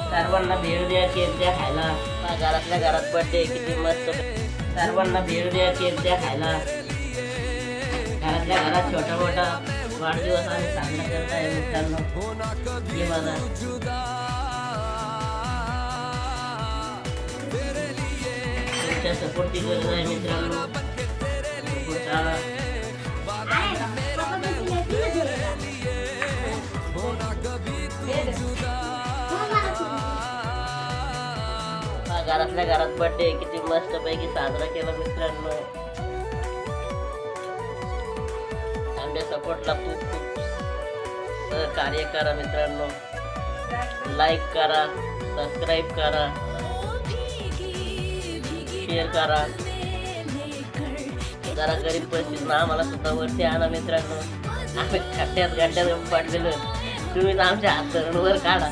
सर्वांना भेळ द्या, केक द्या खायला. घरातल्या घरात बर्थडे किती मस्त. सर्वांना भेळ द्या, केक द्या खायला. घरातल्या घरात छोटा मोठा वाढदिवस आम्ही साजरा करत आहे मित्रांनो. हे बघा तुमच्या सपोर्टची गरज आहे मित्रांनो. घरातल्या घरात बर्थडे किती मस्त पैकी साजरा केला मित्रांनो. आमच्या सपोर्टला खूप खूप सहकार्य करा मित्रांनो. लाईक करा, सबस्क्राईब करा, शेअर करा. जरा गरीब परिस्थितीत आम्हाला सुद्धा वरती आणा मित्रांनो. आम्ही खड्ड्यात पडलेलो, तुम्ही तर आमच्या हात धरून वर काढा.